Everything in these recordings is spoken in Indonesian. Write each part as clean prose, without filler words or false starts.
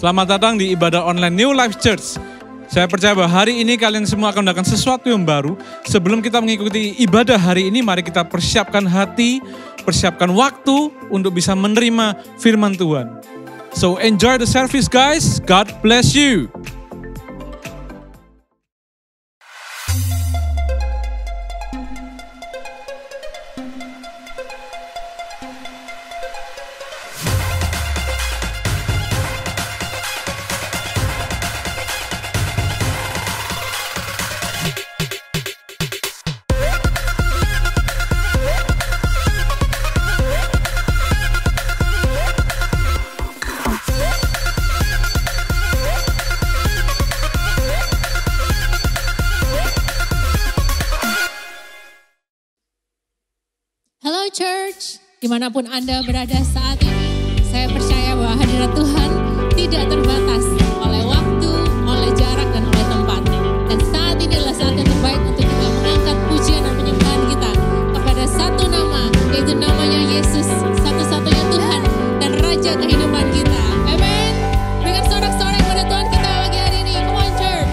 Selamat datang di ibadah online New Life Church. Saya percaya bahwa hari ini kalian semua akan melakukan sesuatu yang baru. Sebelum kita mengikuti ibadah hari ini, mari kita persiapkan hati, persiapkan waktu untuk bisa menerima firman Tuhan. So enjoy the service guys. God bless you. Church, dimanapun Anda berada saat ini, saya percaya bahwa hadirat Tuhan tidak terbatas oleh waktu, oleh jarak, dan oleh tempat. Dan saat ini adalah saat yang terbaik untuk kita mengangkat pujian dan penyembahan kita kepada satu nama, yaitu namanya Yesus, satu-satunya Tuhan dan Raja kehidupan kita. Amen. Berikan sorak-sorai kepada Tuhan kita pagi hari ini. Come on, Church.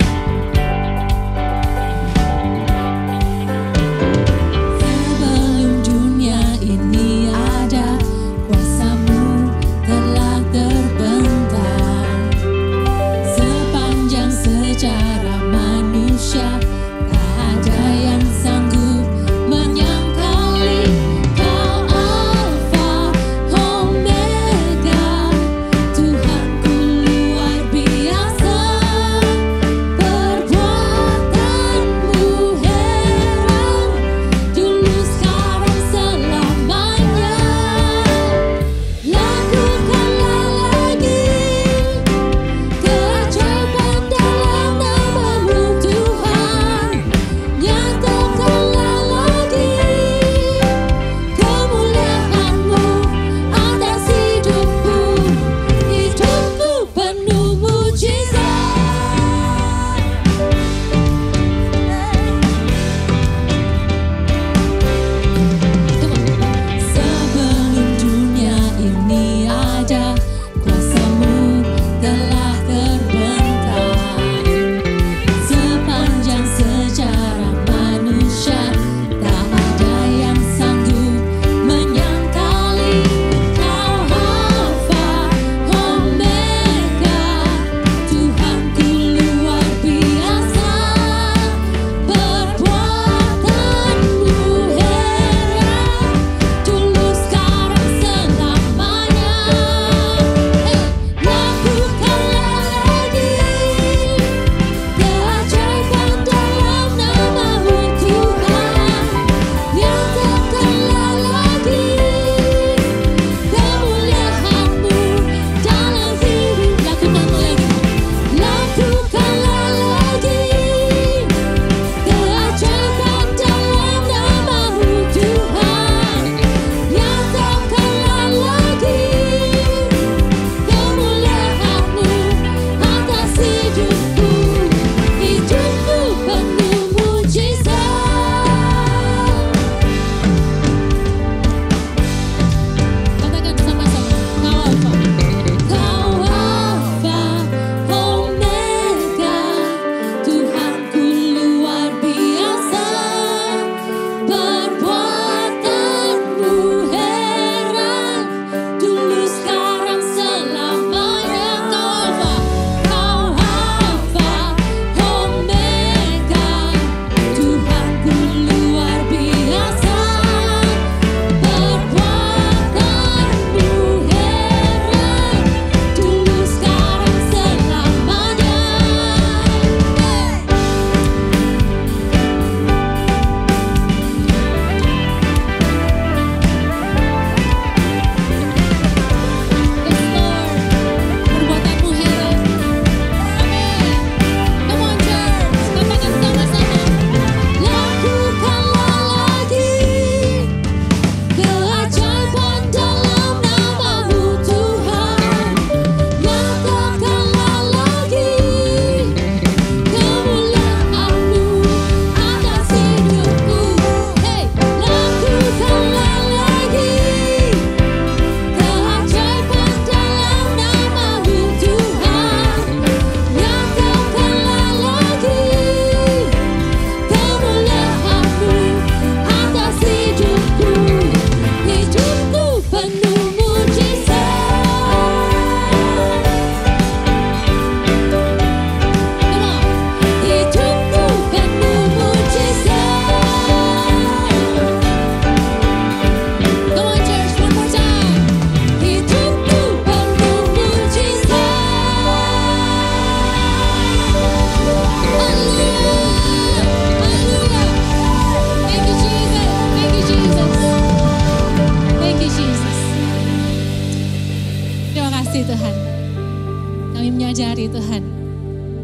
diberkati Tuhan.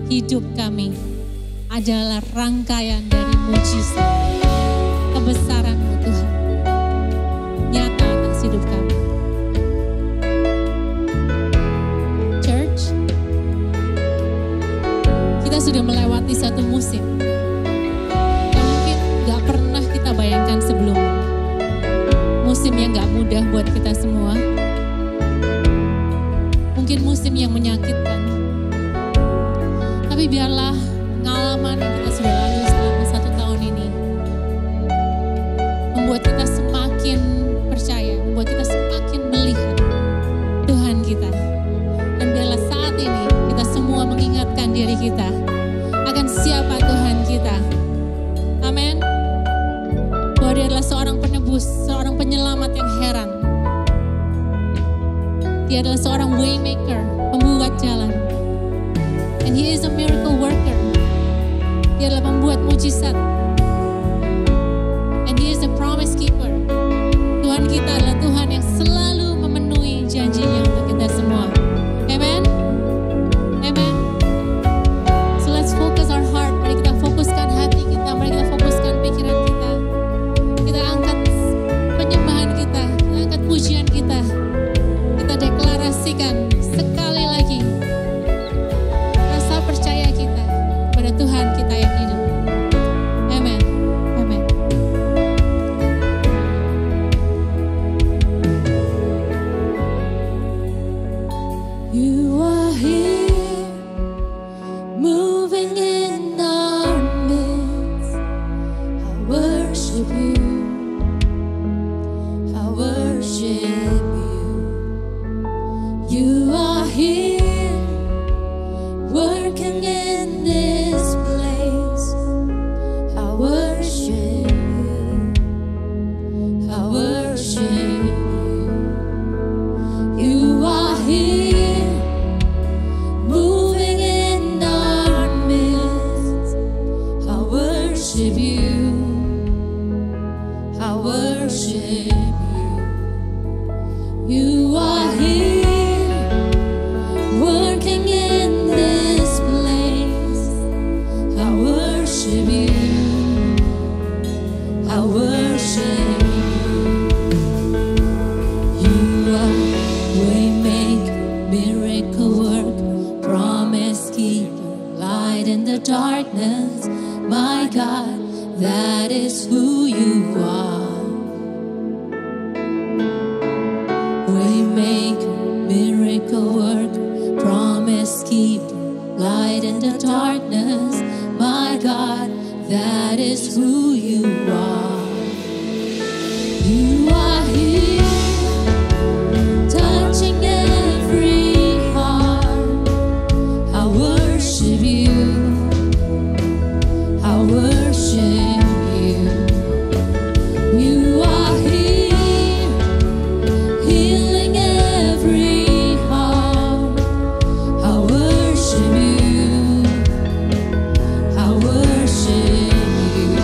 Hidup kami adalah rangkaian dari mujizat kebesaran-Mu Tuhan. Nyata atas hidup kami. Church, kita sudah melewati satu musim yang mungkin gak pernah kita bayangkan sebelumnya. Musim yang gak mudah buat kita semua. Mungkin musim yang menyakitkan. Tapi biarlah pengalaman yang kita sudah lalui selama 1 tahun ini membuat kita semakin percaya, membuat kita semakin melihat Tuhan kita. Dan biarlah saat ini kita semua mengingatkan diri kita akan siapa Tuhan kita. Amin. Bahwa Dia adalah seorang penebus, seorang penyelamat yang heran. Dia adalah seorang waymaker, pembuat jalan. And He is a miracle worker. Dia adalah pembuat mujizat. And He is a promise keeper. Tuhan kita adalah Tuhan yang selalu memenuhi janjinya untuk kita semua. Amen. Amen. So let's focus our heart. Mari kita fokuskan hati kita. Mari kita fokuskan pikiran kita. Kita angkat penyembahan kita. Kita angkat pujian kita. Kita deklarasikan sekali lagi rasa percaya kita kepada Tuhan kita yang hidup. Amen. Amen. You are here, moving in our midst. I worship you. I worship you. You are here, working in this place. I worship you. I worship you. You are here, moving in our midst. I worship you. I worship you. You are here, working in this place. I worship you. I worship you. You are waymaker, miracle worker, promise keeper, light in the darkness. My God, that is who you are. Waymaker, miracle worker, promise keeper, light in the darkness. My God, that is who you are. You are here, touching every heart. I worship you. I worship you. You are here, healing every heart. I worship you. I worship you.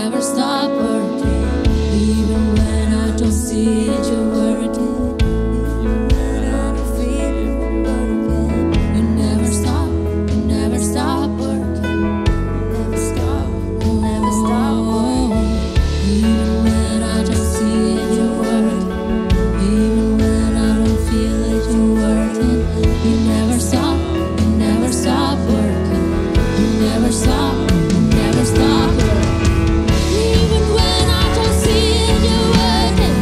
never stop working. Even when I don't see it, you're working. Even when I don't feel it, you're working. You never stop working. You never stop working. Even when I don't see it, you're working. Even when I don't feel it, you're working. You never stop working. You never stop working. Even when I don't see it, you're working.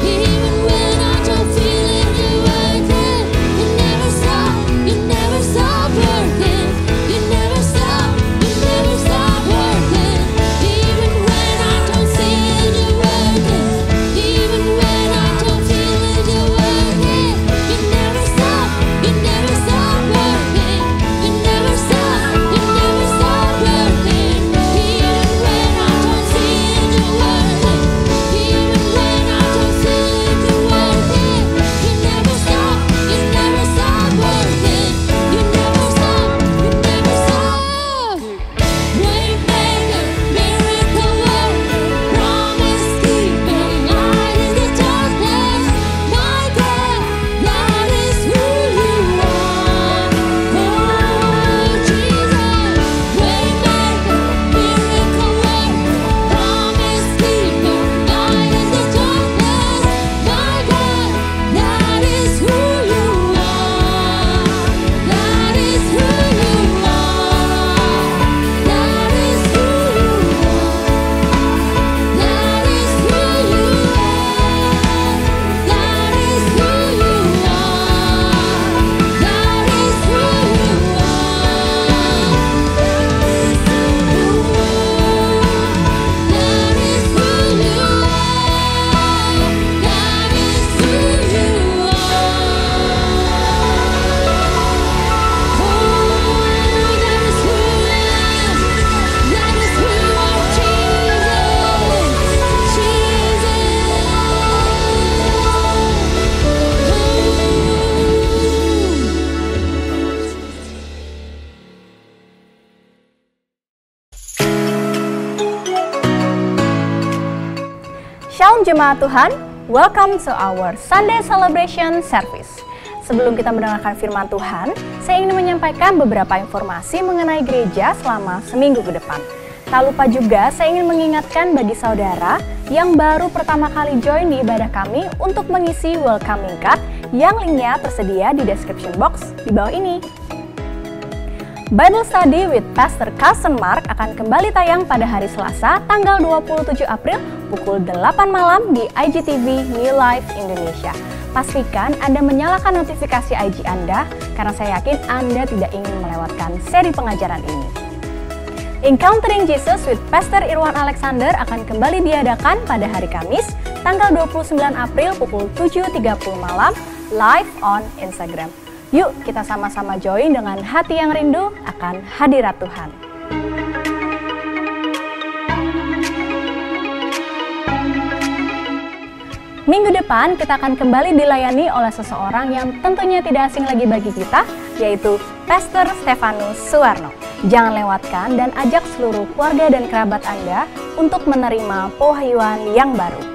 Even when I don't feel it, you're working. You never stop working. You never stop working. Even when I don't see it, you're working. Even when I don't feel it, you're working. You never stop working. You never stop working. Even when I don't see it, you're working. Even when I don't feel it, you're working. You never stop working. You never stop. Waymaker, miracle worker, promise keeper, light in the darkness. My God, that is who you are. Oh Jesus, waymaker, miracle worker, promise keeper, light in the darkness. My God, that is who you are. That is who you are. That is who you are. That is who you are. That is who you are. That is who Shalom Jemaat Tuhan, welcome to our Sunday Celebration Service. Sebelum kita mendengarkan firman Tuhan, saya ingin menyampaikan beberapa informasi mengenai gereja selama seminggu ke depan. Tak lupa juga saya ingin mengingatkan bagi saudara yang baru pertama kali join di ibadah kami untuk mengisi welcoming card yang linknya tersedia di description box di bawah ini. Bible Study with Pastor Carson Mark akan kembali tayang pada hari Selasa tanggal 27 April pukul 8 malam di IGTV New Life Indonesia. Pastikan Anda menyalakan notifikasi IG Anda karena saya yakin Anda tidak ingin melewatkan seri pengajaran ini. Encountering Jesus with Pastor Irwan Alexander akan kembali diadakan pada hari Kamis tanggal 29 April pukul 7.30 malam live on Instagram. Yuk kita sama-sama join dengan hati yang rindu akan hadirat Tuhan. Minggu depan kita akan kembali dilayani oleh seseorang yang tentunya tidak asing lagi bagi kita, yaitu Pastor Stefanus Suwarno. Jangan lewatkan dan ajak seluruh keluarga dan kerabat Anda untuk menerima pewahyuan yang baru.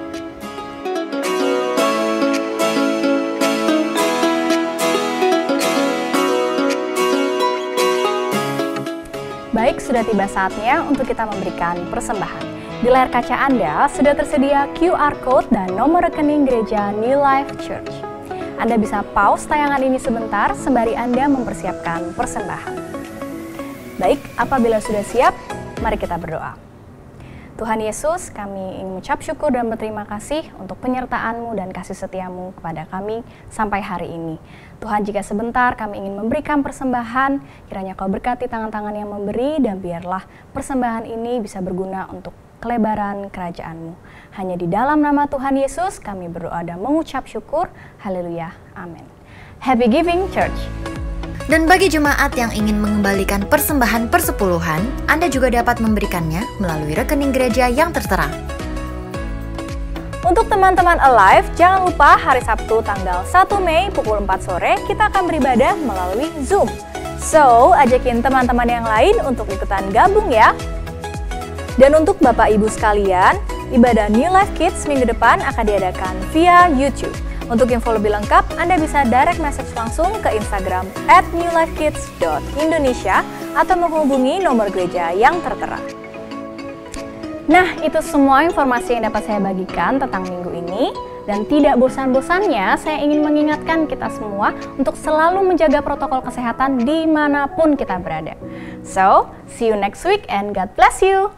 Baik, sudah tiba saatnya untuk kita memberikan persembahan. Di layar kaca Anda sudah tersedia QR Code dan nomor rekening gereja New Life Church. Anda bisa pause tayangan ini sebentar sembari Anda mempersiapkan persembahan. Baik, apabila sudah siap, mari kita berdoa. Tuhan Yesus, kami ingin mengucap syukur dan berterima kasih untuk penyertaan-Mu dan kasih setia-Mu kepada kami sampai hari ini. Tuhan, jika sebentar kami ingin memberikan persembahan, kiranya Kau berkati tangan-tangan yang memberi dan biarlah persembahan ini bisa berguna untuk kelebaran kerajaan-Mu. Hanya di dalam nama Tuhan Yesus kami berdoa dan mengucap syukur. Haleluya. Amin. Happy Giving Church. Dan bagi jemaat yang ingin mengembalikan persembahan persepuluhan, Anda juga dapat memberikannya melalui rekening gereja yang tertera. Untuk teman-teman Alive, jangan lupa hari Sabtu tanggal 1 Mei pukul 4 sore kita akan beribadah melalui Zoom. So, ajakin teman-teman yang lain untuk ikutan gabung ya. Dan untuk Bapak Ibu sekalian, ibadah New Life Kids minggu depan akan diadakan via YouTube. Untuk info lebih lengkap, Anda bisa direct message langsung ke Instagram @newlifekids.indonesia atau menghubungi nomor gereja yang tertera. Nah, itu semua informasi yang dapat saya bagikan tentang minggu ini. Dan tidak bosan-bosannya, saya ingin mengingatkan kita semua untuk selalu menjaga protokol kesehatan dimanapun kita berada. So, see you next week and God bless you.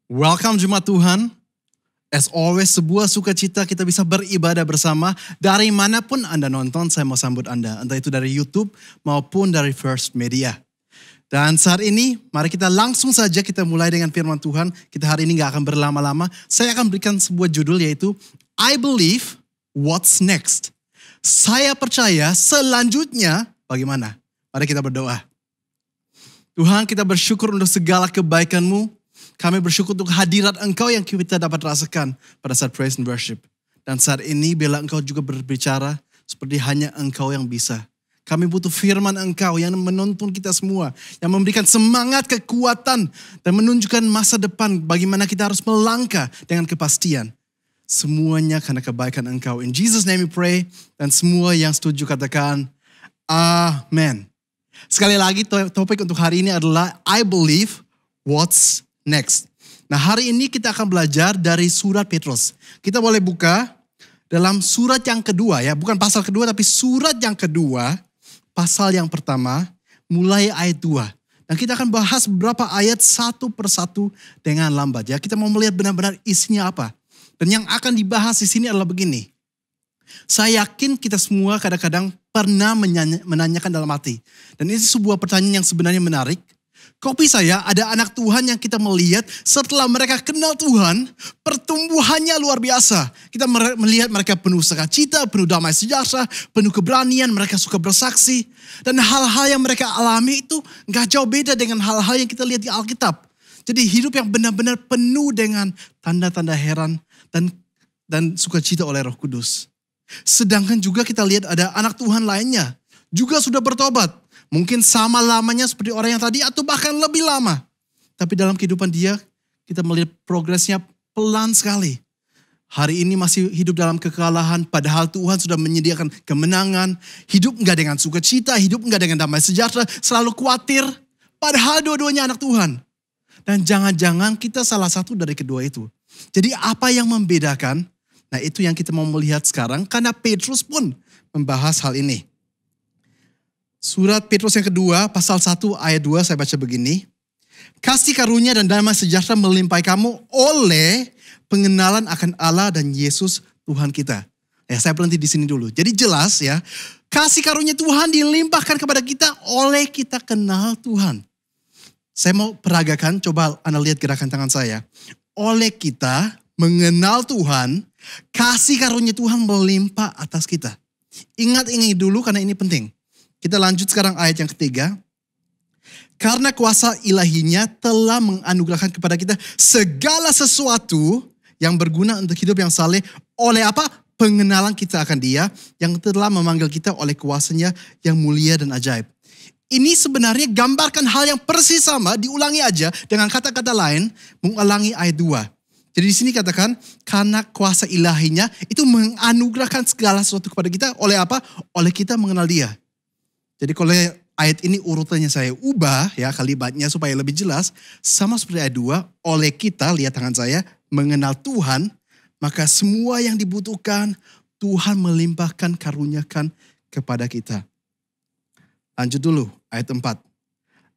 Welcome Jemaat Tuhan. As always, sebuah sukacita kita bisa beribadah bersama. Dari manapun Anda nonton, saya mau sambut Anda. Entah itu dari YouTube maupun dari First Media. Dan saat ini, mari kita langsung saja kita mulai dengan firman Tuhan. Kita hari ini gak akan berlama-lama. Saya akan berikan sebuah judul yaitu I Believe What's Next. Saya percaya selanjutnya bagaimana? Mari kita berdoa. Tuhan, kita bersyukur untuk segala kebaikan-Mu. Kami bersyukur untuk hadirat Engkau yang kita dapat rasakan pada saat praise and worship. Dan saat ini bila Engkau juga berbicara seperti hanya Engkau yang bisa. Kami butuh firman Engkau yang menuntun kita semua. Yang memberikan semangat, kekuatan dan menunjukkan masa depan bagaimana kita harus melangkah dengan kepastian. Semuanya karena kebaikan Engkau. In Jesus name we pray. Dan semua yang setuju katakan Amen. Sekali lagi topik untuk hari ini adalah I believe what's next. Nah, hari ini kita akan belajar dari surat Petrus. Kita boleh buka dalam surat yang kedua ya, bukan pasal kedua tapi surat yang kedua, pasal yang pertama, mulai ayat 2. Dan kita akan bahas beberapa ayat satu persatu dengan lambat ya. Kita mau melihat benar-benar isinya apa. Dan yang akan dibahas di sini adalah begini. Saya yakin kita semua kadang-kadang pernah menanyakan dalam hati. Dan ini sebuah pertanyaan yang sebenarnya menarik. Kopi saya ada anak Tuhan yang kita melihat setelah mereka kenal Tuhan, pertumbuhannya luar biasa. Kita melihat mereka penuh sukacita, penuh damai sejahtera, penuh keberanian, mereka suka bersaksi. Dan hal-hal yang mereka alami itu gak jauh beda dengan hal-hal yang kita lihat di Alkitab. Jadi hidup yang benar-benar penuh dengan tanda-tanda heran dan sukacita oleh Roh Kudus. Sedangkan juga kita lihat ada anak Tuhan lainnya, juga sudah bertobat. Mungkin sama lamanya seperti orang yang tadi atau bahkan lebih lama. Tapi dalam kehidupan dia, kita melihat progresnya pelan sekali. Hari ini masih hidup dalam kekalahan, padahal Tuhan sudah menyediakan kemenangan. Hidup enggak dengan sukacita, hidup enggak dengan damai sejahtera, selalu khawatir. Padahal dua-duanya anak Tuhan. Dan jangan-jangan kita salah satu dari kedua itu. Jadi apa yang membedakan? Nah, itu yang kita mau melihat sekarang, karena Petrus pun membahas hal ini. Surat Petrus yang kedua, pasal 1 ayat 2, saya baca begini. Kasih karunia dan damai sejahtera melimpahi kamu oleh pengenalan akan Allah dan Yesus Tuhan kita. Ya, saya berhenti di sini dulu. Jadi jelas ya, kasih karunia Tuhan dilimpahkan kepada kita oleh kita kenal Tuhan. Saya mau peragakan, coba Anda lihat gerakan tangan saya. Oleh kita mengenal Tuhan, kasih karunia Tuhan melimpah atas kita. Ingat ini dulu karena ini penting. Kita lanjut sekarang ayat yang ketiga. Karena kuasa ilahinya telah menganugerahkan kepada kita segala sesuatu yang berguna untuk hidup yang saleh. Oleh apa? Pengenalan kita akan Dia yang telah memanggil kita oleh kuasanya yang mulia dan ajaib. Ini sebenarnya gambarkan hal yang persis sama, diulangi aja dengan kata-kata lain, mengulangi ayat 2. Jadi di sini katakan, karena kuasa ilahinya itu menganugerahkan segala sesuatu kepada kita. Oleh apa? Oleh kita mengenal Dia. Jadi kalau ayat ini urutannya saya ubah ya kalimatnya supaya lebih jelas. Sama seperti ayat 2, oleh kita, lihat tangan saya, mengenal Tuhan. Maka semua yang dibutuhkan Tuhan melimpahkan karuniakan kepada kita. Lanjut dulu ayat 4.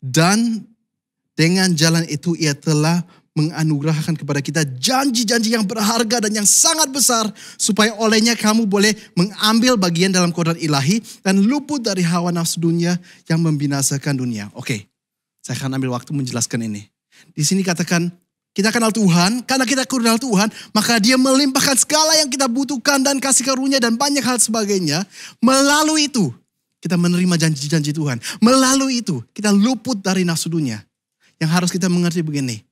Dan dengan jalan itu ia telah menganugerahkan kepada kita janji-janji yang berharga dan yang sangat besar. Supaya olehnya kamu boleh mengambil bagian dalam kodrat ilahi dan luput dari hawa nafsu dunia yang membinasakan dunia. Oke, saya akan ambil waktu menjelaskan ini. Di sini katakan, kita kenal Tuhan, karena kita kenal Tuhan, maka Dia melimpahkan segala yang kita butuhkan dan kasih karunia dan banyak hal sebagainya. Melalui itu, kita menerima janji-janji Tuhan. Melalui itu, kita luput dari nafsu dunia. Yang harus kita mengerti begini.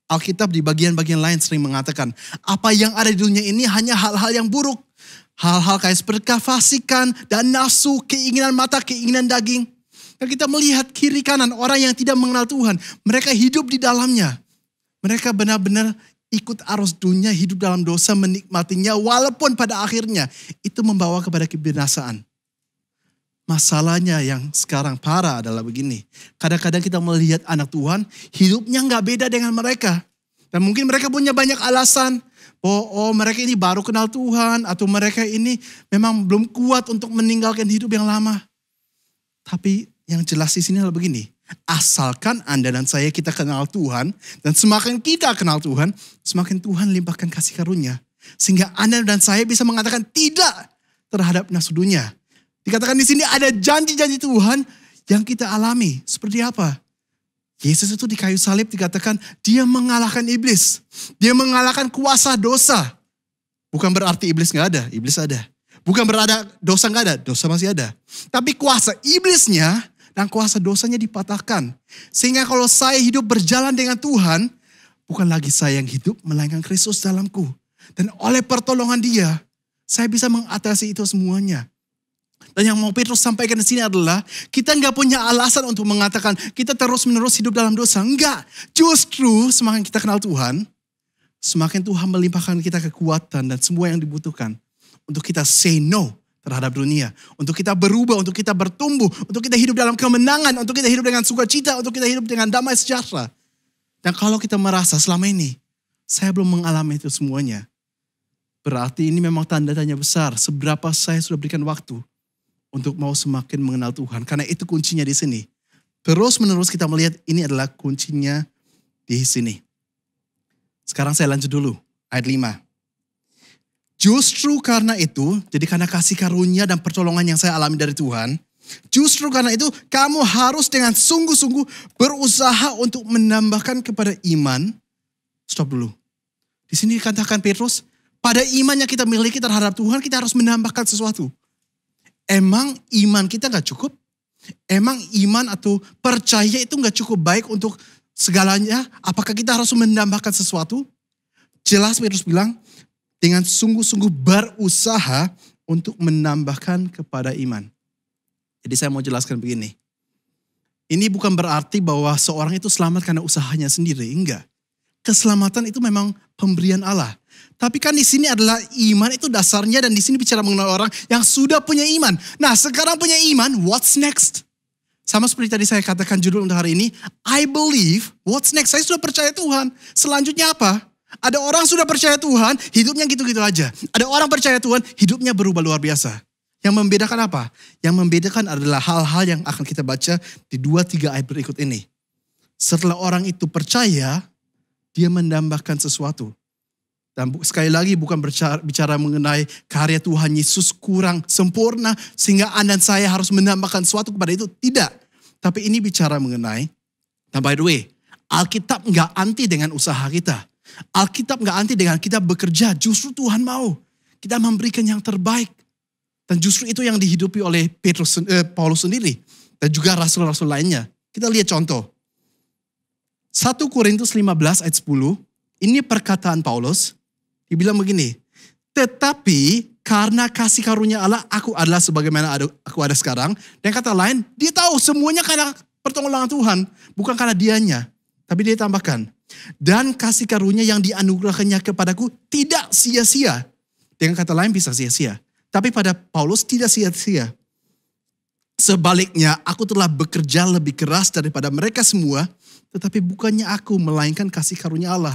Alkitab di bagian-bagian lain sering mengatakan, apa yang ada di dunia ini hanya hal-hal yang buruk. Hal-hal kayak seperti kefasikan dan nafsu, keinginan mata, keinginan daging. Dan kita melihat kiri kanan orang yang tidak mengenal Tuhan. Mereka hidup di dalamnya. Mereka benar-benar ikut arus dunia, hidup dalam dosa, menikmatinya. Walaupun pada akhirnya itu membawa kepada kebinasaan. Masalahnya yang sekarang parah adalah begini. Kadang-kadang kita melihat anak Tuhan, hidupnya gak beda dengan mereka. Dan mungkin mereka punya banyak alasan. Oh mereka ini baru kenal Tuhan. Atau mereka ini memang belum kuat untuk meninggalkan hidup yang lama. Tapi yang jelas di sini adalah begini. Asalkan Anda dan saya kita kenal Tuhan. Dan semakin kita kenal Tuhan, semakin Tuhan limpahkan kasih karunia. Sehingga Anda dan saya bisa mengatakan tidak terhadap nafsu dunia. Dikatakan di sini ada janji-janji Tuhan yang kita alami. Seperti apa? Yesus itu di kayu salib dikatakan dia mengalahkan iblis. Dia mengalahkan kuasa dosa. Bukan berarti iblis gak ada, iblis ada. Bukan berarti dosa gak ada, dosa masih ada. Tapi kuasa iblisnya dan kuasa dosanya dipatahkan. Sehingga kalau saya hidup berjalan dengan Tuhan, bukan lagi saya yang hidup, melainkan Kristus dalamku. Dan oleh pertolongan dia, saya bisa mengatasi itu semuanya. Dan yang mau Petrus sampaikan di sini adalah kita nggak punya alasan untuk mengatakan kita terus-menerus hidup dalam dosa. Enggak. Justru semakin kita kenal Tuhan, semakin Tuhan melimpahkan kita kekuatan dan semua yang dibutuhkan untuk kita say no terhadap dunia, untuk kita berubah, untuk kita bertumbuh, untuk kita hidup dalam kemenangan, untuk kita hidup dengan sukacita, untuk kita hidup dengan damai sejahtera. Dan kalau kita merasa selama ini saya belum mengalami itu semuanya, berarti ini memang tanda tanya besar seberapa saya sudah berikan waktu untuk mau semakin mengenal Tuhan. Karena itu kuncinya di sini. Terus menerus kita melihat ini adalah kuncinya di sini. Sekarang saya lanjut dulu. Ayat 5. Justru karena itu, jadi karena kasih karunia dan pertolongan yang saya alami dari Tuhan. Justru karena itu kamu harus dengan sungguh-sungguh berusaha untuk menambahkan kepada iman. Stop dulu. Di sini dikatakan Petrus, pada iman yang kita miliki terhadap Tuhan kita harus menambahkan sesuatu. Emang iman kita gak cukup? Emang iman atau percaya itu gak cukup baik untuk segalanya? Apakah kita harus menambahkan sesuatu? Jelas Petrus bilang, dengan sungguh-sungguh berusaha untuk menambahkan kepada iman. Jadi saya mau jelaskan begini. Ini bukan berarti bahwa seorang itu selamat karena usahanya sendiri. Enggak. Keselamatan itu memang pemberian Allah. Tapi kan di sini adalah iman itu dasarnya dan di sini bicara mengenai orang yang sudah punya iman. Nah sekarang punya iman, what's next? Sama seperti tadi saya katakan judul untuk hari ini, I believe, what's next? Saya sudah percaya Tuhan. Selanjutnya apa? Ada orang sudah percaya Tuhan, hidupnya gitu-gitu aja. Ada orang percaya Tuhan, hidupnya berubah luar biasa. Yang membedakan apa? Yang membedakan adalah hal-hal yang akan kita baca di 2-3 ayat berikut ini. Setelah orang itu percaya, dia menambahkan sesuatu. Dan sekali lagi bukan bicara mengenai karya Tuhan Yesus kurang sempurna sehingga Anda dan saya harus menambahkan sesuatu kepada itu. Tidak. Tapi ini bicara mengenai, nah by the way, Alkitab gak anti dengan usaha kita. Alkitab gak anti dengan kita bekerja. Justru Tuhan mau kita memberikan yang terbaik. Dan justru itu yang dihidupi oleh Paulus sendiri. Dan juga rasul-rasul lainnya. Kita lihat contoh. 1 Korintus 15 ayat 10. Ini perkataan Paulus. Dia bilang begini, tetapi karena kasih karunia Allah, aku adalah sebagaimana aku ada sekarang. Dan kata lain, dia tahu semuanya karena pertolongan Tuhan. Bukan karena dianya. Tapi dia tambahkan, dan kasih karunia yang dianugerahkannya kepadaku tidak sia-sia. Dengan kata lain bisa sia-sia. Tapi pada Paulus tidak sia-sia. Sebaliknya, aku telah bekerja lebih keras daripada mereka semua. Tetapi bukannya aku, melainkan kasih karunia Allah.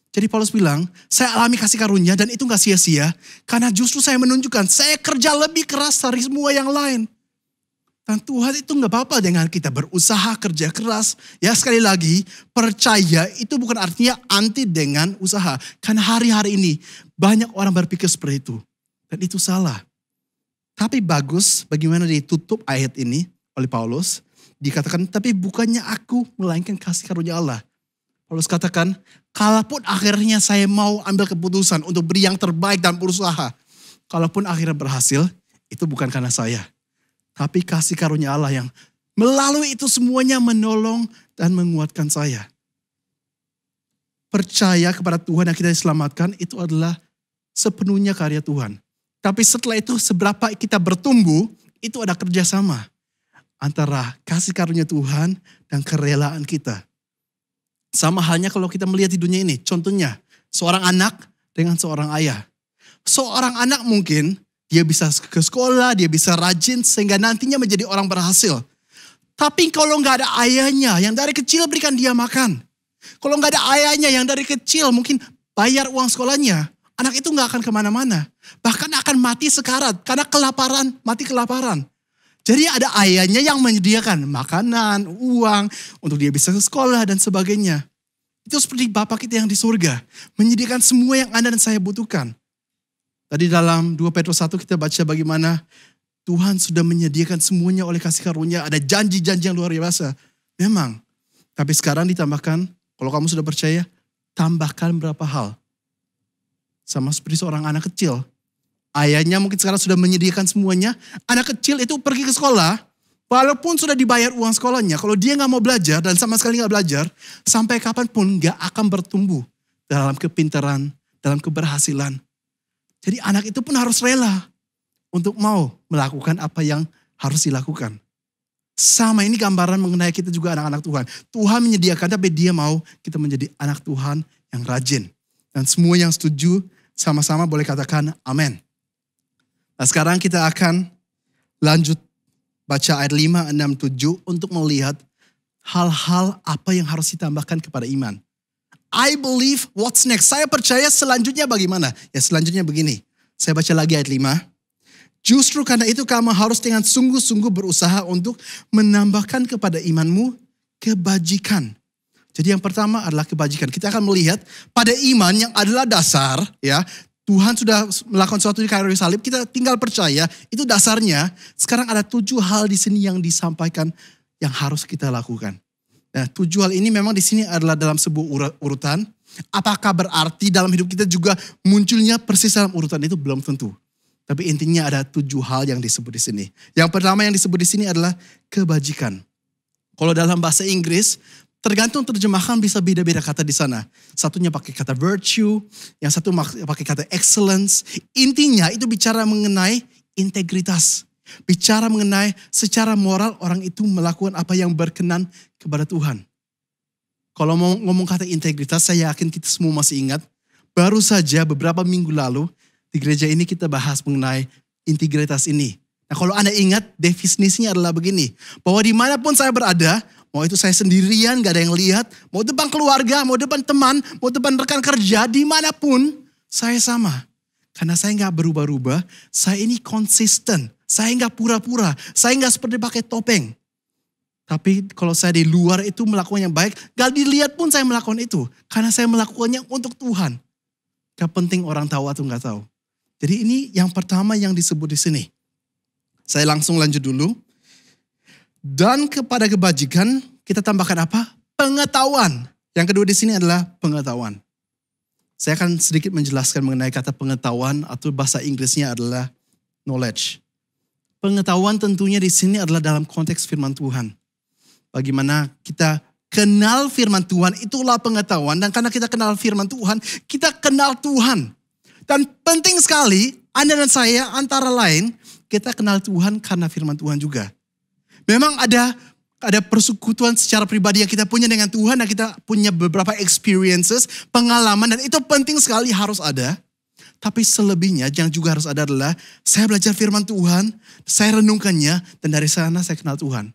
Jadi Paulus bilang, saya alami kasih karunia dan itu gak sia-sia. Karena justru saya menunjukkan, saya kerja lebih keras dari semua yang lain. Dan Tuhan itu gak apa-apa dengan kita berusaha kerja keras. Ya sekali lagi, percaya itu bukan artinya anti dengan usaha. Karena hari-hari ini banyak orang berpikir seperti itu. Dan itu salah. Tapi bagus bagaimana ditutup ayat ini oleh Paulus. Dikatakan, tapi bukannya aku melainkan kasih karunia Allah. Paulus katakan, kalaupun akhirnya saya mau ambil keputusan untuk beri yang terbaik dan berusaha. Kalaupun akhirnya berhasil, itu bukan karena saya. Tapi kasih karunia Allah yang melalui itu semuanya menolong dan menguatkan saya. Percaya kepada Tuhan yang kita diselamatkan itu adalah sepenuhnya karya Tuhan. Tapi setelah itu seberapa kita bertumbuh, itu ada kerjasama. antara kasih karunia Tuhan dan kerelaan kita. Sama halnya kalau kita melihat di dunia ini. Contohnya, seorang anak dengan seorang ayah. Seorang anak mungkin dia bisa ke sekolah, dia bisa rajin sehingga nantinya menjadi orang berhasil. Tapi kalau nggak ada ayahnya yang dari kecil berikan dia makan. Kalau nggak ada ayahnya yang dari kecil mungkin bayar uang sekolahnya. Anak itu nggak akan kemana-mana. Bahkan akan mati sekarat karena kelaparan, mati kelaparan. Jadi ada ayahnya yang menyediakan makanan, uang untuk dia bisa ke sekolah dan sebagainya. Itu seperti Bapa kita yang di surga. Menyediakan semua yang Anda dan saya butuhkan. Tadi dalam 2 Petrus 1 kita baca bagaimana Tuhan sudah menyediakan semuanya oleh kasih karunia. Ada janji-janji yang luar biasa. Memang. Tapi sekarang ditambahkan, kalau kamu sudah percaya, tambahkan berapa hal. Sama seperti seorang anak kecil. Ayahnya mungkin sekarang sudah menyediakan semuanya. Anak kecil itu pergi ke sekolah. Walaupun sudah dibayar uang sekolahnya. Kalau dia gak mau belajar dan sama sekali gak belajar. Sampai kapanpun gak akan bertumbuh. Dalam kepintaran, dalam keberhasilan. Jadi anak itu pun harus rela. Untuk mau melakukan apa yang harus dilakukan. Sama ini gambaran mengenai kita juga anak-anak Tuhan. Tuhan menyediakan tapi dia mau kita menjadi anak Tuhan yang rajin. Dan semua yang setuju sama-sama boleh katakan amin. Nah sekarang kita akan lanjut baca ayat 5, 6, 7 untuk melihat hal-hal apa yang harus ditambahkan kepada iman. I believe what's next. Saya percaya selanjutnya bagaimana? Ya selanjutnya begini. Saya baca lagi ayat 5. Justru karena itu kamu harus dengan sungguh-sungguh berusaha untuk menambahkan kepada imanmu kebajikan. Jadi yang pertama adalah kebajikan. Kita akan melihat pada iman yang adalah dasar ya. Tuhan sudah melakukan sesuatu di kayu salib, kita tinggal percaya, itu dasarnya. Sekarang ada 7 hal di sini yang disampaikan yang harus kita lakukan. Nah, 7 hal ini memang di sini adalah dalam sebuah urutan. Apakah berarti dalam hidup kita juga munculnya persis dalam urutan itu belum tentu. Tapi intinya ada 7 hal yang disebut di sini. Yang pertama yang disebut di sini adalah kebajikan. Kalau dalam bahasa Inggris, tergantung terjemahan bisa beda-beda kata di sana. Satunya pakai kata virtue, yang satu pakai kata excellence. Intinya itu bicara mengenai integritas. Bicara mengenai secara moral orang itu melakukan apa yang berkenan kepada Tuhan. Kalau mau ngomong kata integritas, saya yakin kita semua masih ingat. Baru saja beberapa minggu lalu di gereja ini kita bahas mengenai integritas ini. Nah kalau Anda ingat definisinya adalah begini. Bahwa dimanapun saya berada, mau itu saya sendirian, gak ada yang lihat. Mau depan keluarga, mau depan teman, mau depan rekan kerja, dimanapun saya sama. Karena saya gak berubah-ubah, saya ini konsisten. Saya gak pura-pura, saya gak seperti pakai topeng. Tapi kalau saya di luar itu melakukan yang baik, gak dilihat pun saya melakukan itu. Karena saya melakukannya untuk Tuhan. Gak penting orang tahu atau gak tahu. Jadi ini yang pertama yang disebut di sini. Saya langsung lanjut dulu. Dan kepada kebajikan kita tambahkan apa? Pengetahuan. Yang kedua di sini adalah pengetahuan. Saya akan sedikit menjelaskan mengenai kata pengetahuan atau bahasa Inggrisnya adalah knowledge. Pengetahuan tentunya di sini adalah dalam konteks firman Tuhan. Bagaimana kita kenal firman Tuhan itulah pengetahuan. Dan karena kita kenal firman Tuhan, kita kenal Tuhan. Dan penting sekali Anda dan saya antara lain kita kenal Tuhan karena firman Tuhan juga. Memang ada persekutuan secara pribadi yang kita punya dengan Tuhan dan kita punya beberapa experiences, pengalaman dan itu penting sekali harus ada. Tapi selebihnya yang juga harus ada adalah saya belajar firman Tuhan, saya renungkannya dan dari sana saya kenal Tuhan.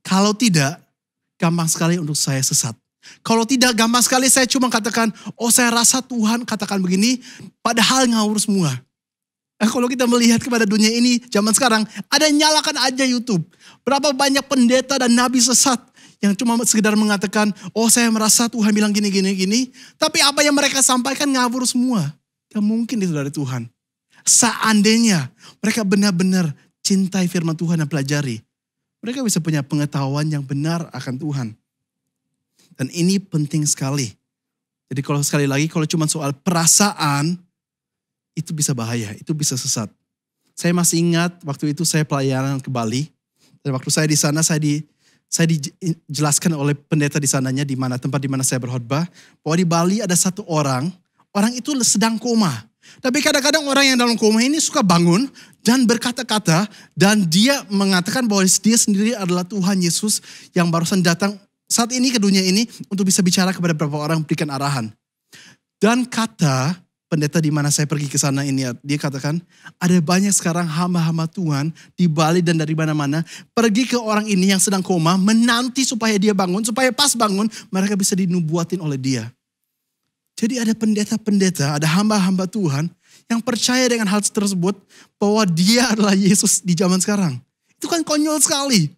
Kalau tidak, gampang sekali untuk saya sesat. Kalau tidak, gampang sekali saya cuma katakan, oh saya rasa Tuhan katakan begini, padahal ngawur semua. Nah, kalau kita melihat kepada dunia ini, zaman sekarang, ada nyalakan aja YouTube. Berapa banyak pendeta dan nabi sesat yang cuma sekedar mengatakan, oh saya merasa Tuhan bilang gini. Tapi apa yang mereka sampaikan ngawur semua. Gak mungkin itu dari Tuhan. Seandainya mereka benar-benar cintai firman Tuhan dan pelajari. Mereka bisa punya pengetahuan yang benar akan Tuhan. Dan ini penting sekali. Jadi kalau sekali lagi, kalau cuma soal perasaan, itu bisa bahaya, itu bisa sesat. Saya masih ingat waktu itu saya pelayanan ke Bali. Dan waktu saya di sana, saya dijelaskan oleh pendeta di sananya, tempat di mana saya berkhotbah. Bahwa di Bali ada satu orang itu sedang koma. Tapi kadang-kadang orang yang dalam koma ini suka bangun dan berkata-kata. Dan dia mengatakan bahwa dia sendiri adalah Tuhan Yesus yang barusan datang saat ini ke dunia ini untuk bisa bicara kepada beberapa orang, berikan arahan. Dan kata pendeta di mana saya pergi ke sana ini, dia katakan ada banyak sekarang hamba-hamba Tuhan di Bali dan dari mana-mana pergi ke orang ini yang sedang koma, menanti supaya dia bangun, supaya pas bangun mereka bisa dinubuatin oleh dia. Jadi ada pendeta-pendeta, ada hamba-hamba Tuhan yang percaya dengan hal tersebut bahwa dia adalah Yesus di zaman sekarang. Itu kan konyol sekali.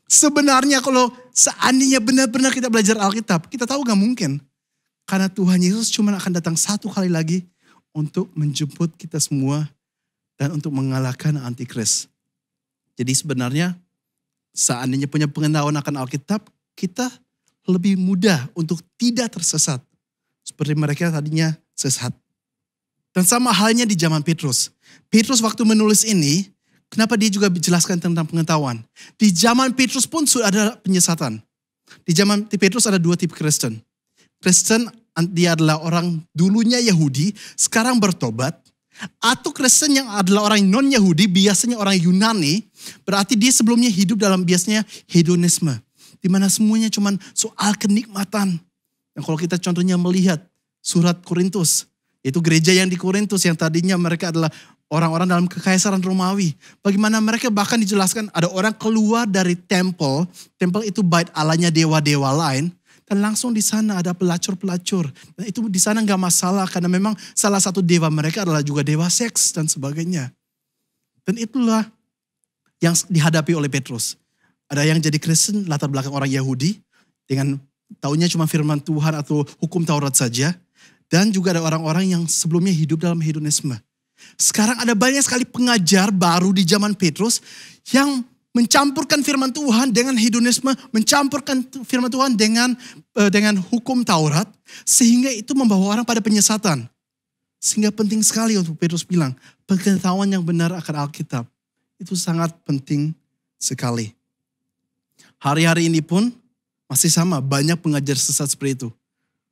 Sebenarnya kalau seandainya benar-benar kita belajar Alkitab, kita tahu gak mungkin. Karena Tuhan Yesus cuma akan datang satu kali lagi untuk menjemput kita semua dan untuk mengalahkan antikris. Jadi sebenarnya seandainya punya pengetahuan akan Alkitab, kita lebih mudah untuk tidak tersesat. Seperti mereka tadinya sesat. Dan sama halnya di zaman Petrus. Petrus waktu menulis ini, kenapa dia juga menjelaskan tentang pengetahuan. Di zaman Petrus pun sudah ada penyesatan. Di zaman Petrus ada dua tipe Kristen. Kristen dia adalah orang dulunya Yahudi, sekarang bertobat. Atau Kristen yang adalah orang non-Yahudi, biasanya orang Yunani. Berarti dia sebelumnya hidup dalam biasanya hedonisme. Dimana semuanya cuma soal kenikmatan. Dan kalau kita contohnya melihat surat Korintus. Yaitu gereja yang di Korintus yang tadinya mereka adalah orang-orang dalam kekaisaran Romawi. Bagaimana mereka bahkan dijelaskan ada orang keluar dari tempel. Tempel itu bait Allahnya dewa-dewa lain. Dan langsung di sana ada pelacur-pelacur. Dan itu di sana gak masalah karena memang salah satu dewa mereka adalah juga dewa seks dan sebagainya. Dan itulah yang dihadapi oleh Petrus. Ada yang jadi Kristen latar belakang orang Yahudi dengan taunya cuma firman Tuhan atau hukum Taurat saja. Dan juga ada orang-orang yang sebelumnya hidup dalam hedonisme. Sekarang ada banyak sekali pengajar baru di zaman Petrus yang mencampurkan firman Tuhan dengan hedonisme, mencampurkan firman Tuhan dengan hukum Taurat, sehingga itu membawa orang pada penyesatan. Sehingga penting sekali untuk Petrus bilang, pengetahuan yang benar akan Alkitab. Itu sangat penting sekali. Hari-hari ini pun masih sama, banyak pengajar sesat seperti itu.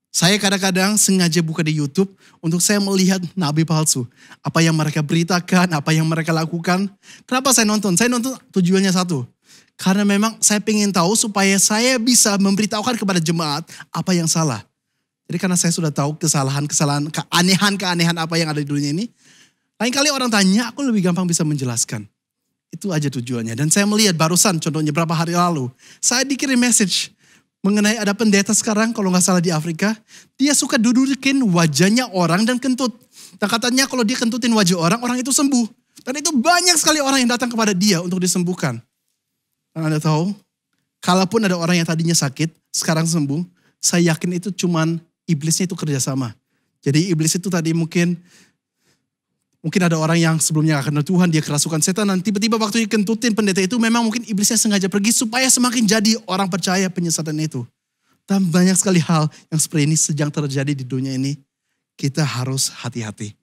Saya kadang-kadang sengaja buka di YouTube untuk saya melihat nabi palsu. Apa yang mereka beritakan, apa yang mereka lakukan. Kenapa saya nonton? Saya nonton tujuannya satu. Karena memang saya ingin tahu supaya saya bisa memberitahukan kepada jemaat apa yang salah. Jadi karena saya sudah tahu kesalahan-kesalahan, keanehan-keanehan apa yang ada di dunia ini. Lain kali orang tanya, aku lebih gampang bisa menjelaskan. Itu aja tujuannya. Dan saya melihat barusan contohnya berapa hari lalu. Saya dikirim message mengenai ada pendeta sekarang kalau gak salah di Afrika. Dia suka dudukin wajahnya orang dan kentut. Dan katanya kalau dia kentutin wajah orang, orang itu sembuh. Dan itu banyak sekali orang yang datang kepada dia untuk disembuhkan. Dan Anda tahu, kalaupun ada orang yang tadinya sakit, sekarang sembuh. Saya yakin itu cuman iblisnya itu kerjasama. Jadi iblis itu tadi mungkin ada orang yang sebelumnya gak kenal Tuhan, dia kerasukan setan. Dan tiba-tiba waktu dikentutin pendeta itu memang mungkin iblisnya sengaja pergi supaya semakin jadi orang percaya penyesatan itu. Dan banyak sekali hal yang seperti ini sedang terjadi di dunia ini. Kita harus hati-hati.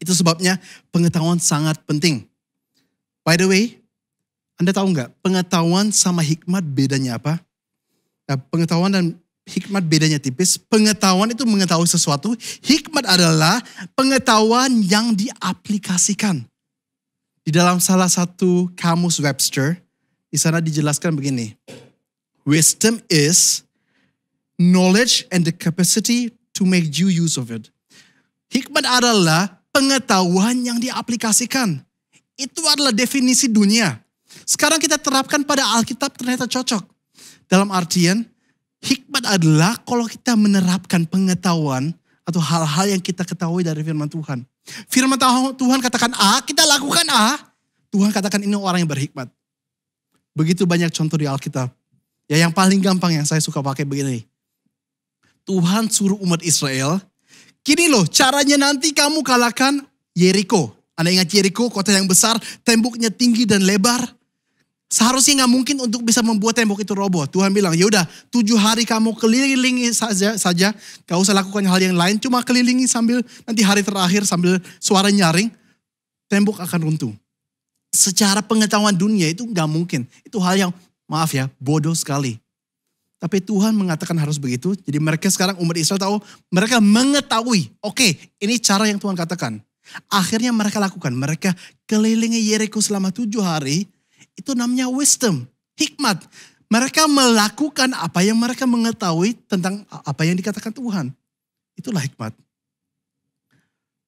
Itu sebabnya pengetahuan sangat penting. By the way, Anda tahu gak pengetahuan sama hikmat bedanya apa? Nah, pengetahuan dan hikmat bedanya tipis. Pengetahuan itu mengetahui sesuatu. Hikmat adalah pengetahuan yang diaplikasikan. Di dalam salah satu kamus Webster, di sana dijelaskan begini. Wisdom is knowledge and the capacity to make due use of it. Hikmat adalah pengetahuan yang diaplikasikan. Itu adalah definisi dunia. Sekarang kita terapkan pada Alkitab ternyata cocok. Dalam artian, hikmat adalah kalau kita menerapkan pengetahuan atau hal-hal yang kita ketahui dari firman Tuhan. Firman Tuhan katakan A, kita lakukan A. Tuhan katakan ini orang yang berhikmat. Begitu banyak contoh di Alkitab. Ya yang paling gampang yang saya suka pakai begini. Tuhan suruh umat Israel, gini loh caranya nanti kamu kalahkan Yeriko. Anda ingat Yeriko, kota yang besar, temboknya tinggi dan lebar. Seharusnya gak mungkin untuk bisa membuat tembok itu roboh. Tuhan bilang, yaudah 7 hari kamu kelilingi saja. Gak usah lakukan hal yang lain. Cuma kelilingi sambil nanti hari terakhir sambil suara nyaring. Tembok akan runtuh. Secara pengetahuan dunia itu gak mungkin. Itu hal yang maaf ya bodoh sekali. Tapi Tuhan mengatakan harus begitu. Jadi mereka sekarang umat Israel tahu, mereka mengetahui. Oke, ini cara yang Tuhan katakan. Akhirnya mereka lakukan. Mereka kelilingi Yeriko selama 7 hari. Itu namanya wisdom, hikmat. Mereka melakukan apa yang mereka mengetahui tentang apa yang dikatakan Tuhan. Itulah hikmat.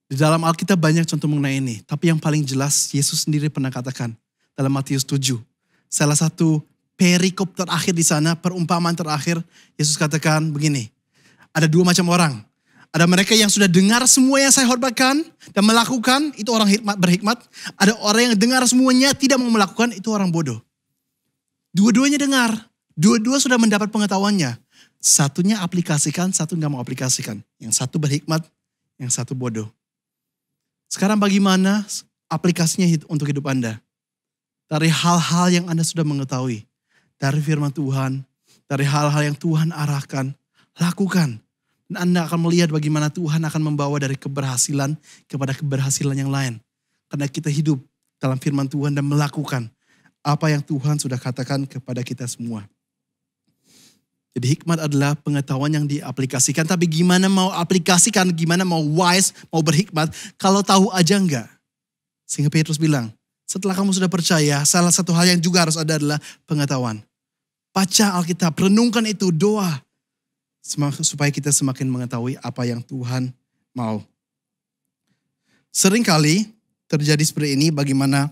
Di dalam Alkitab banyak contoh mengenai ini. Tapi yang paling jelas Yesus sendiri pernah katakan dalam Matius 7. Salah satu perikop terakhir di sana, perumpamaan terakhir, Yesus katakan begini. Ada 2 macam orang. Ada mereka yang sudah dengar semua yang saya khotbahkan dan melakukan, itu orang berhikmat. Ada orang yang dengar semuanya tidak mau melakukan, itu orang bodoh. Dua-duanya dengar, dua-dua sudah mendapat pengetahuannya. Satunya aplikasikan, satu nggak mau aplikasikan. Yang satu berhikmat, yang satu bodoh. Sekarang bagaimana aplikasinya untuk hidup Anda? Dari hal-hal yang Anda sudah mengetahui. Dari firman Tuhan, dari hal-hal yang Tuhan arahkan, lakukan. Dan Anda akan melihat bagaimana Tuhan akan membawa dari keberhasilan kepada keberhasilan yang lain. Karena kita hidup dalam firman Tuhan dan melakukan apa yang Tuhan sudah katakan kepada kita semua. Jadi hikmat adalah pengetahuan yang diaplikasikan. Tapi gimana mau aplikasikan, gimana mau wise, mau berhikmat, kalau tahu aja enggak. Sehingga Petrus bilang, setelah kamu sudah percaya, salah satu hal yang juga harus ada adalah pengetahuan. Baca Alkitab, renungkan itu, doa. Supaya kita semakin mengetahui apa yang Tuhan mau. Seringkali terjadi seperti ini, bagaimana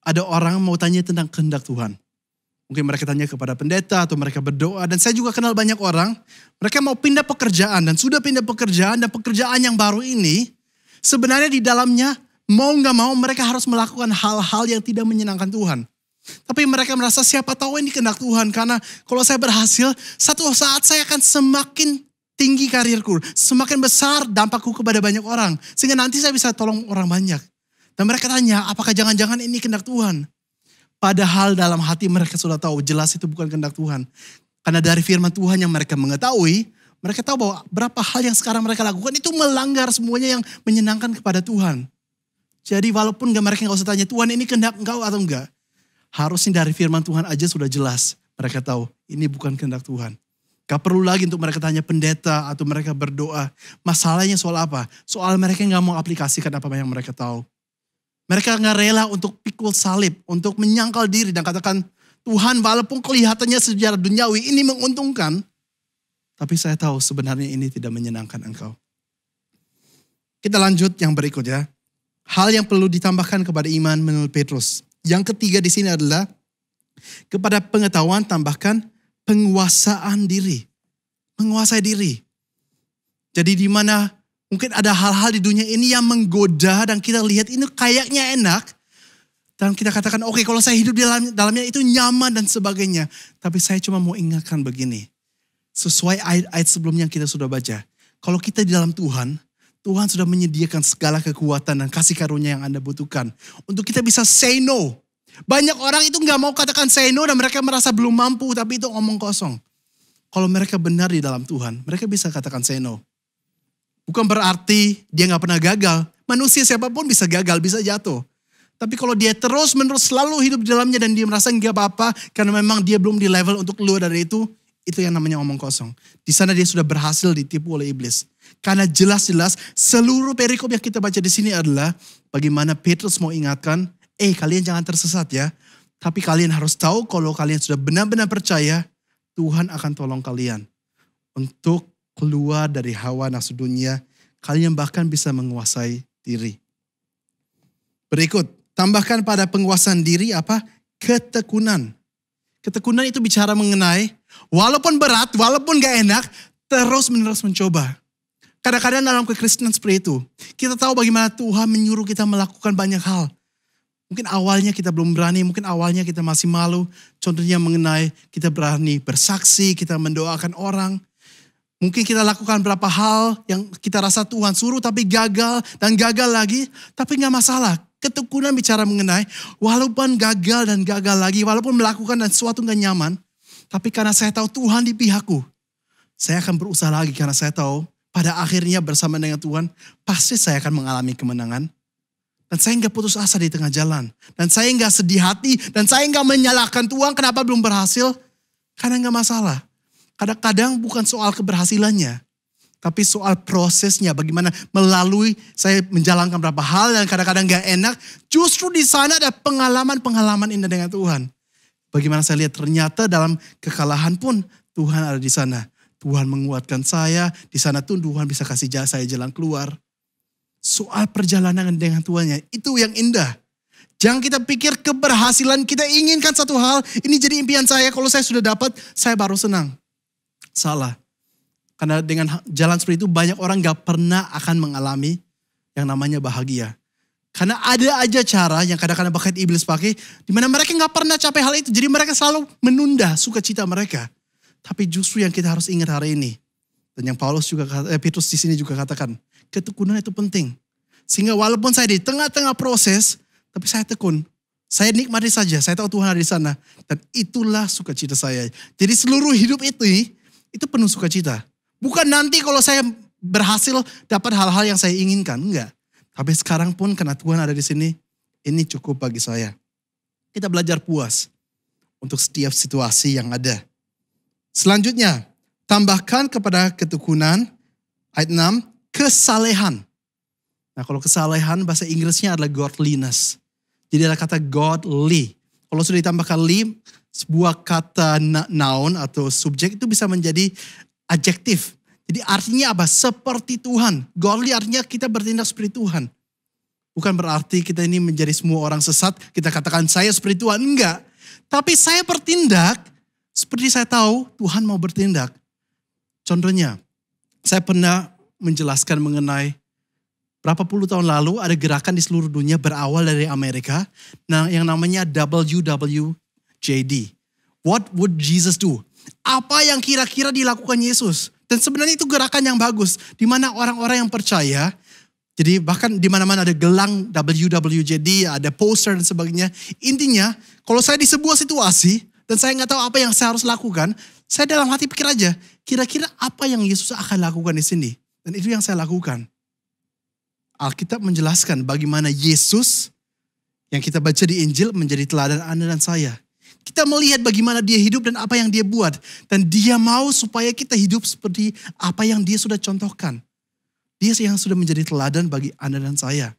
ada orang mau tanya tentang kehendak Tuhan. Mungkin mereka tanya kepada pendeta atau mereka berdoa. Dan saya juga kenal banyak orang, mereka mau pindah pekerjaan dan sudah pindah pekerjaan. Dan pekerjaan yang baru ini, sebenarnya di dalamnya mau gak mau mereka harus melakukan hal-hal yang tidak menyenangkan Tuhan. Tapi mereka merasa siapa tahu ini kehendak Tuhan. Karena kalau saya berhasil, satu saat saya akan semakin tinggi karirku. Semakin besar dampakku kepada banyak orang. Sehingga nanti saya bisa tolong orang banyak. Dan mereka tanya, apakah jangan-jangan ini kehendak Tuhan? Padahal dalam hati mereka sudah tahu, jelas itu bukan kehendak Tuhan. Karena dari firman Tuhan yang mereka mengetahui, mereka tahu bahwa berapa hal yang sekarang mereka lakukan itu melanggar semuanya yang menyenangkan kepada Tuhan. Jadi walaupun mereka gak usah tanya, Tuhan ini kehendak engkau atau enggak? Harusnya dari firman Tuhan aja sudah jelas. Mereka tahu ini bukan kehendak Tuhan. Gak perlu lagi untuk mereka tanya pendeta atau mereka berdoa. Masalahnya soal apa? Soal mereka gak mau aplikasikan apa yang mereka tahu. Mereka gak rela untuk pikul salib, untuk menyangkal diri dan katakan, Tuhan walaupun kelihatannya secara duniawi ini menguntungkan, tapi saya tahu sebenarnya ini tidak menyenangkan engkau. Kita lanjut yang berikut ya. Hal yang perlu ditambahkan kepada iman menurut Petrus. Yang ketiga di sini adalah kepada pengetahuan tambahkan penguasaan diri. Menguasai diri. Jadi di mana mungkin ada hal-hal di dunia ini yang menggoda dan kita lihat ini kayaknya enak. Dan kita katakan oke, kalau saya hidup di dalamnya itu nyaman dan sebagainya. Tapi saya cuma mau ingatkan begini. Sesuai ayat-ayat sebelumnya yang kita sudah baca. Kalau kita di dalam Tuhan, Tuhan sudah menyediakan segala kekuatan dan kasih karunia yang Anda butuhkan. Untuk kita bisa say no. Banyak orang itu gak mau katakan say no dan mereka merasa belum mampu. Tapi itu omong kosong. Kalau mereka benar di dalam Tuhan, mereka bisa katakan say no. Bukan berarti dia gak pernah gagal. Manusia siapapun bisa gagal, bisa jatuh. Tapi kalau dia terus menerus selalu hidup di dalamnya dan dia merasa gak apa-apa. Karena memang dia belum di level untuk keluar dari itu yang namanya omong kosong. Di sana dia sudah berhasil ditipu oleh iblis. Karena jelas-jelas seluruh perikop yang kita baca di sini adalah bagaimana Petrus mau ingatkan, kalian jangan tersesat ya. Tapi kalian harus tahu kalau kalian sudah benar-benar percaya, Tuhan akan tolong kalian untuk keluar dari hawa nafsu dunia. Kalian bahkan bisa menguasai diri. Berikut, tambahkan pada penguasaan diri apa? Ketekunan. Ketekunan itu bicara mengenai walaupun berat, walaupun gak enak, terus-menerus mencoba. Kadang-kadang dalam kekristenan seperti itu, kita tahu bagaimana Tuhan menyuruh kita melakukan banyak hal. Mungkin awalnya kita belum berani, mungkin awalnya kita masih malu. Contohnya mengenai kita berani bersaksi, kita mendoakan orang. Mungkin kita lakukan beberapa hal yang kita rasa Tuhan suruh tapi gagal dan gagal lagi. Tapi gak masalah. Ketekunan bicara mengenai walaupun gagal dan gagal lagi, walaupun melakukan dan sesuatu gak nyaman. Tapi karena saya tahu Tuhan di pihakku, saya akan berusaha lagi karena saya tahu pada akhirnya bersama dengan Tuhan, pasti saya akan mengalami kemenangan. Dan saya gak putus asa di tengah jalan. Dan saya gak sedih hati. Dan saya gak menyalahkan Tuhan kenapa belum berhasil. Karena gak masalah. Kadang-kadang bukan soal keberhasilannya, tapi soal prosesnya, bagaimana melalui saya menjalankan beberapa hal yang kadang-kadang gak enak. Justru di sana ada pengalaman-pengalaman indah dengan Tuhan. Bagaimana saya lihat ternyata dalam kekalahan pun Tuhan ada di sana. Tuhan menguatkan saya, di sana tuh Tuhan bisa kasih saya jalan keluar. Soal perjalanan dengan Tuhannya, itu yang indah. Jangan kita pikir keberhasilan, kita inginkan satu hal, ini jadi impian saya, kalau saya sudah dapat, saya baru senang. Salah. Karena dengan jalan seperti itu banyak orang gak pernah akan mengalami yang namanya bahagia. Karena ada aja cara yang kadang-kadang bahkan iblis pakai, di mana mereka gak pernah capai hal itu. Jadi mereka selalu menunda sukacita mereka. Tapi justru yang kita harus ingat hari ini. Dan yang Petrus di sini juga katakan, ketekunan itu penting. Sehingga walaupun saya di tengah-tengah proses, tapi saya tekun. Saya nikmati saja, saya tahu Tuhan ada di sana. Dan itulah sukacita saya. Jadi seluruh hidup itu penuh sukacita. Bukan nanti kalau saya berhasil dapat hal-hal yang saya inginkan, enggak. Tapi sekarang pun karena Tuhan ada di sini, ini cukup bagi saya. Kita belajar puas untuk setiap situasi yang ada. Selanjutnya, tambahkan kepada ketekunan, ayat 6, kesalehan. Nah kalau kesalehan bahasa Inggrisnya adalah godliness. Jadi ada kata godly. Kalau sudah ditambahkan li, sebuah kata noun atau subjek itu bisa menjadi adjektif. Jadi artinya apa? Seperti Tuhan. Godly artinya kita bertindak seperti Tuhan. Bukan berarti kita ini menjadi semua orang sesat. Kita katakan saya seperti Tuhan. Enggak. Tapi saya bertindak seperti saya tahu Tuhan mau bertindak. Contohnya, saya pernah menjelaskan mengenai berapa puluh tahun lalu ada gerakan di seluruh dunia berawal dari Amerika. Nah yang namanya WWJD. What would Jesus do? Apa yang kira-kira dilakukan Yesus? Dan sebenarnya itu gerakan yang bagus. Di mana orang-orang yang percaya, jadi bahkan di mana-mana ada gelang WWJD, ada poster dan sebagainya. Intinya, kalau saya di sebuah situasi, dan saya nggak tahu apa yang saya harus lakukan, saya dalam hati pikir aja, kira-kira apa yang Yesus akan lakukan di sini. Dan itu yang saya lakukan. Alkitab menjelaskan bagaimana Yesus yang kita baca di Injil menjadi teladan Anda dan saya. Kita melihat bagaimana dia hidup dan apa yang dia buat. Dan dia mau supaya kita hidup seperti apa yang dia sudah contohkan. Dia yang sudah menjadi teladan bagi Anda dan saya.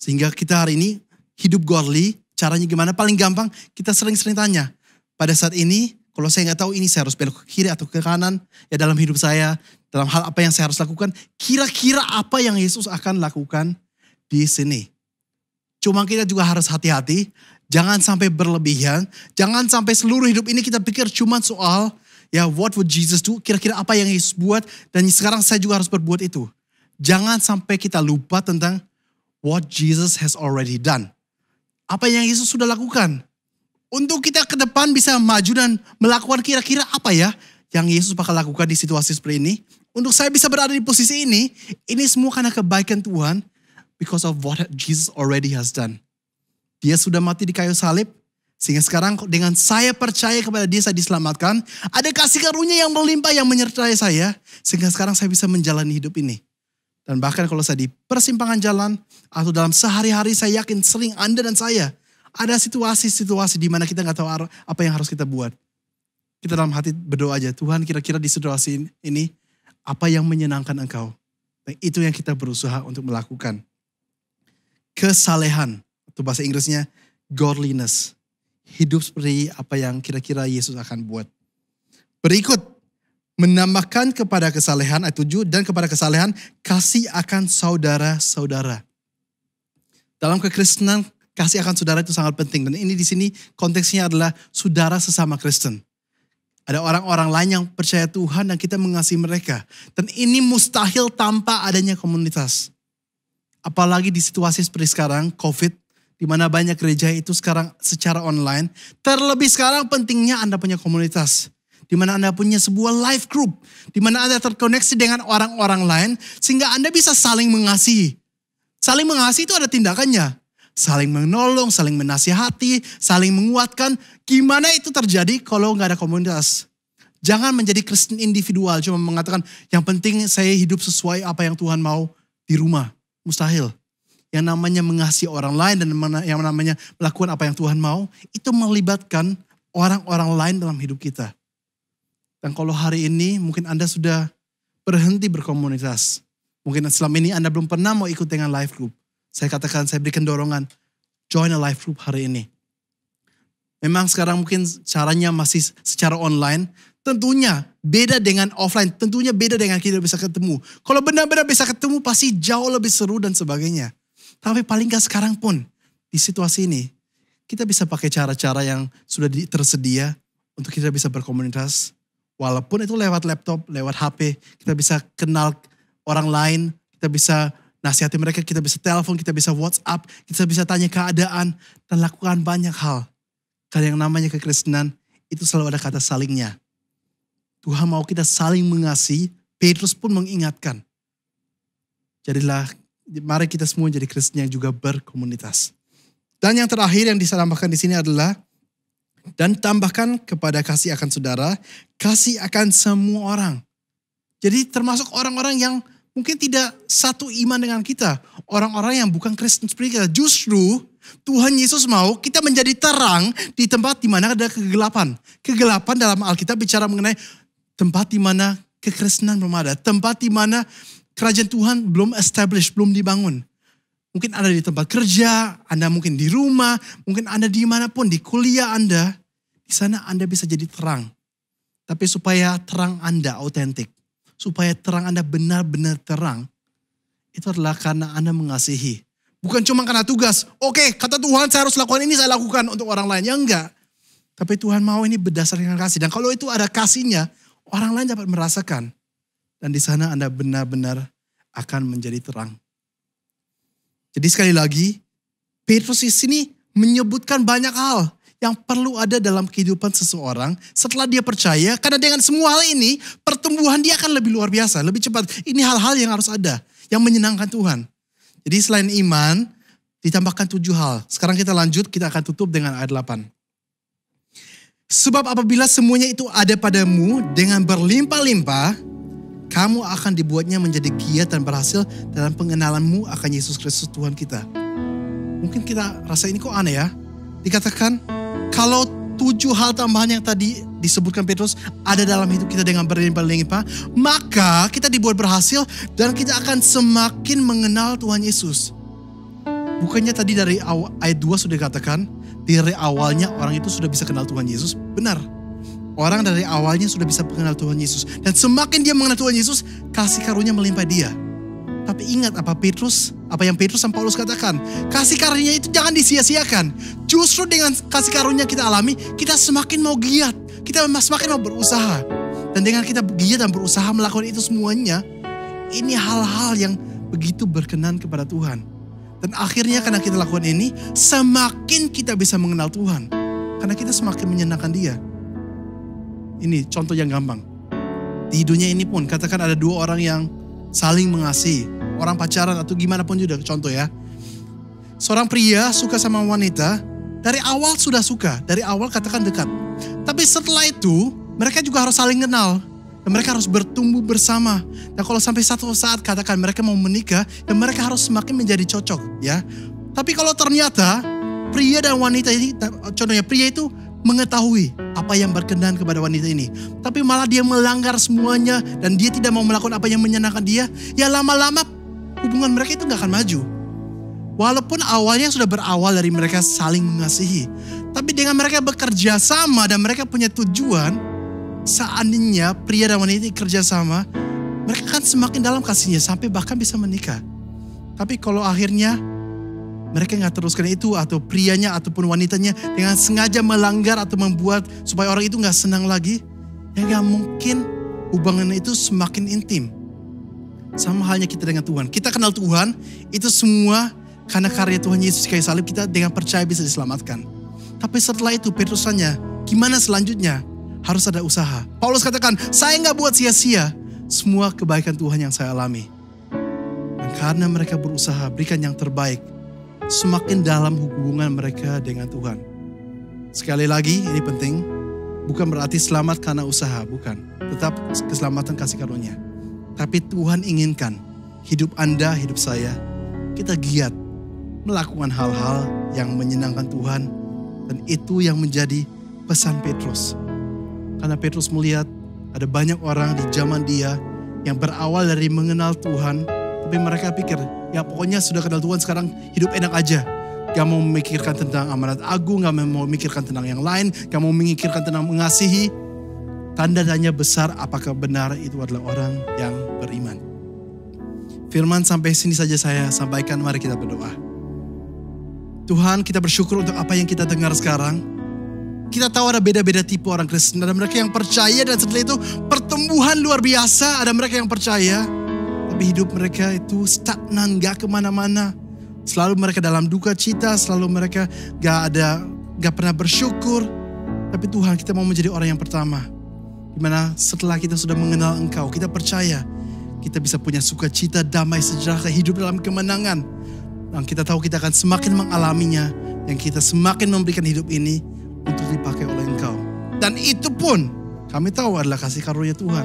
Sehingga kita hari ini hidup godly, caranya gimana? Paling gampang kita sering-sering tanya. Pada saat ini, kalau saya nggak tahu ini saya harus belok ke kiri atau ke kanan. Ya dalam hidup saya, dalam hal apa yang saya harus lakukan. Kira-kira apa yang Yesus akan lakukan di sini. Cuma kita juga harus hati-hati. Jangan sampai berlebihan. Jangan sampai seluruh hidup ini kita pikir cuma soal ya what would Jesus do? Kira-kira apa yang Yesus buat dan sekarang saya juga harus berbuat itu. Jangan sampai kita lupa tentang what Jesus has already done. Apa yang Yesus sudah lakukan. Untuk kita ke depan bisa maju dan melakukan kira-kira apa ya yang Yesus bakal lakukan di situasi seperti ini. Untuk saya bisa berada di posisi ini semua karena kebaikan Tuhan because of what Jesus already has done. Dia sudah mati di kayu salib. Sehingga sekarang dengan saya percaya kepada dia saya diselamatkan. Ada kasih karunia yang melimpah yang menyertai saya. Sehingga sekarang saya bisa menjalani hidup ini. Dan bahkan kalau saya di persimpangan jalan. Atau dalam sehari-hari saya yakin sering Anda dan saya. Ada situasi-situasi di mana kita gak tahu apa yang harus kita buat. Kita dalam hati berdoa aja. Tuhan kira-kira di situasi ini. Apa yang menyenangkan engkau. Dan itu yang kita berusaha untuk melakukan. Kesalehan. Itu bahasa Inggrisnya godliness. Hidup seperti apa yang kira-kira Yesus akan buat. Berikut. Menambahkan kepada kesalehan ayat 7 dan kepada kesalehan kasih akan saudara-saudara. Dalam kekristenan kasih akan saudara itu sangat penting. Dan ini di sini konteksnya adalah saudara sesama Kristen. Ada orang-orang lain yang percaya Tuhan dan kita mengasihi mereka. Dan ini mustahil tanpa adanya komunitas. Apalagi di situasi seperti sekarang, COVID. Di mana banyak gereja itu sekarang secara online. Terlebih sekarang pentingnya Anda punya komunitas. Di mana Anda punya sebuah life group. Di mana Anda terkoneksi dengan orang-orang lain. Sehingga Anda bisa saling mengasihi. Saling mengasihi itu ada tindakannya. Saling menolong, saling menasihati, saling menguatkan. Gimana itu terjadi kalau nggak ada komunitas? Jangan menjadi Kristen individual. Cuma mengatakan yang penting saya hidup sesuai apa yang Tuhan mau di rumah. Mustahil. Yang namanya mengasihi orang lain dan yang namanya melakukan apa yang Tuhan mau. Itu melibatkan orang-orang lain dalam hidup kita. Dan kalau hari ini mungkin Anda sudah berhenti berkomunitas. Mungkin selama ini Anda belum pernah mau ikut dengan life group. Saya katakan, saya berikan dorongan, join a life group hari ini. Memang sekarang mungkin caranya masih secara online. Tentunya beda dengan offline. Tentunya beda dengan kita bisa ketemu. Kalau benar-benar bisa ketemu pasti jauh lebih seru dan sebagainya. Tapi paling gak sekarang pun di situasi ini. Kita bisa pakai cara-cara yang sudah tersedia untuk kita bisa berkomunitas. Walaupun itu lewat laptop, lewat HP. Kita bisa kenal orang lain. Kita bisa nasihati mereka, kita bisa telepon, kita bisa WhatsApp. Kita bisa tanya keadaan dan lakukan banyak hal. Karena yang namanya kekristenan itu selalu ada kata salingnya. Tuhan mau kita saling mengasihi. Petrus pun mengingatkan. Jadilah, mari kita semua jadi Kristen yang juga berkomunitas. Dan yang terakhir yang ditambahkan di sini adalah, dan tambahkan kepada kasih akan saudara, kasih akan semua orang. Jadi termasuk orang-orang yang mungkin tidak satu iman dengan kita. Orang-orang yang bukan Kristen seperti kita. Justru Tuhan Yesus mau kita menjadi terang di tempat di mana ada kegelapan. Kegelapan dalam Alkitab bicara mengenai tempat di mana kekristenan belum ada. Tempat di mana kerajaan Tuhan belum established, belum dibangun. Mungkin Anda di tempat kerja, Anda mungkin di rumah, mungkin Anda dimanapun, di kuliah Anda. Di sana Anda bisa jadi terang. Tapi supaya terang Anda autentik, supaya terang Anda benar-benar terang, itu adalah karena Anda mengasihi. Bukan cuma karena tugas. Oke, kata Tuhan saya harus lakukan ini, saya lakukan untuk orang lain. Ya enggak. Tapi Tuhan mau ini berdasarkan kasih. Dan kalau itu ada kasihnya, orang lain dapat merasakan. Dan di sana Anda benar-benar akan menjadi terang. Jadi sekali lagi, Petrus di sini menyebutkan banyak hal yang perlu ada dalam kehidupan seseorang setelah dia percaya. Karena dengan semua hal ini, pertumbuhan dia akan lebih luar biasa, lebih cepat. Ini hal-hal yang harus ada, yang menyenangkan Tuhan. Jadi selain iman, ditambahkan 7 hal. Sekarang kita lanjut, kita akan tutup dengan ayat 8. Sebab apabila semuanya itu ada padamu dengan berlimpah-limpah, kamu akan dibuatnya menjadi giat dan berhasil dalam pengenalanmu akan Yesus Kristus Tuhan kita. Mungkin kita rasa ini kok aneh ya. Dikatakan kalau 7 hal tambahan yang tadi disebutkan Petrus ada dalam hidup kita dengan berlimpah-limpah, maka kita dibuat berhasil dan kita akan semakin mengenal Tuhan Yesus. Bukannya tadi dari ayat 2 sudah dikatakan, dari awalnya orang itu sudah bisa kenal Tuhan Yesus? Benar. Orang dari awalnya sudah bisa mengenal Tuhan Yesus. Dan semakin dia mengenal Tuhan Yesus, kasih karunia melimpah dia. Tapi ingat apa yang Petrus dan Paulus katakan. Kasih karunia itu jangan disia-siakan. Justru dengan kasih karunia kita alami, kita semakin mau giat. Kita semakin mau berusaha. Dan dengan kita giat dan berusaha melakukan itu semuanya, ini hal-hal yang begitu berkenan kepada Tuhan. Dan akhirnya karena kita lakukan ini, semakin kita bisa mengenal Tuhan. Karena kita semakin menyenangkan dia. Ini contoh yang gampang. Di dunia ini pun katakan ada 2 orang yang saling mengasihi. Orang pacaran atau gimana pun juga contoh ya. Seorang pria suka sama wanita. Dari awal sudah suka. Dari awal katakan dekat. Tapi setelah itu mereka juga harus saling kenal. Dan mereka harus bertumbuh bersama. Dan kalau sampai satu saat katakan mereka mau menikah. Dan mereka harus semakin menjadi cocok ya. Tapi kalau ternyata pria dan wanita ini. Contohnya pria itu mengetahui apa yang berkenan kepada wanita ini. Tapi malah dia melanggar semuanya dan dia tidak mau melakukan apa yang menyenangkan dia. Ya lama-lama hubungan mereka itu gak akan maju. Walaupun awalnya sudah berawal dari mereka saling mengasihi. Tapi dengan mereka bekerja sama dan mereka punya tujuan. Seandainya pria dan wanita ini kerja sama, mereka akan semakin dalam kasihnya sampai bahkan bisa menikah. Tapi kalau akhirnya mereka gak teruskan itu atau prianya ataupun wanitanya dengan sengaja melanggar atau membuat supaya orang itu gak senang lagi. Ya gak mungkin hubungan itu semakin intim. Sama halnya kita dengan Tuhan. Kita kenal Tuhan itu semua karena karya Tuhan Yesus di kayu salib kita dengan percaya bisa diselamatkan. Tapi setelah itu Petrus tanya, gimana selanjutnya? Harus ada usaha. Paulus katakan, saya gak buat sia-sia semua kebaikan Tuhan yang saya alami. Dan karena mereka berusaha berikan yang terbaik, semakin dalam hubungan mereka dengan Tuhan. Sekali lagi ini penting, bukan berarti selamat karena usaha, bukan. Tetap keselamatan kasih karunia. Tapi Tuhan inginkan hidup Anda, hidup saya, kita giat melakukan hal-hal yang menyenangkan Tuhan. Dan itu yang menjadi pesan Petrus. Karena Petrus melihat Ada banyak orang di zaman dia yang berawal dari mengenal Tuhan, tapi mereka pikir, ya pokoknya sudah kenal Tuhan sekarang hidup enak aja. Gak mau memikirkan tentang amanat agung, gak mau memikirkan tentang yang lain, gak mau memikirkan tentang mengasihi. Tanda-tanya besar apakah benar itu adalah orang yang beriman. Firman sampai sini saja saya sampaikan, mari kita berdoa. Tuhan, kita bersyukur untuk apa yang kita dengar sekarang. Kita tahu ada beda-beda tipe orang Kristen. Ada mereka yang percaya dan setelah itu pertumbuhan luar biasa. Ada mereka yang percaya, tapi hidup mereka itu stagnan, gak kemana-mana. Selalu mereka dalam duka cita, selalu mereka gak pernah bersyukur. Tapi Tuhan, kita mau menjadi orang yang pertama. Dimana setelah kita sudah mengenal Engkau, kita percaya kita bisa punya sukacita, damai, sejahtera, hidup dalam kemenangan. Dan kita tahu kita akan semakin mengalaminya. Dan kita semakin memberikan hidup ini untuk dipakai oleh Engkau. Dan itu pun kami tahu adalah kasih karunia Tuhan.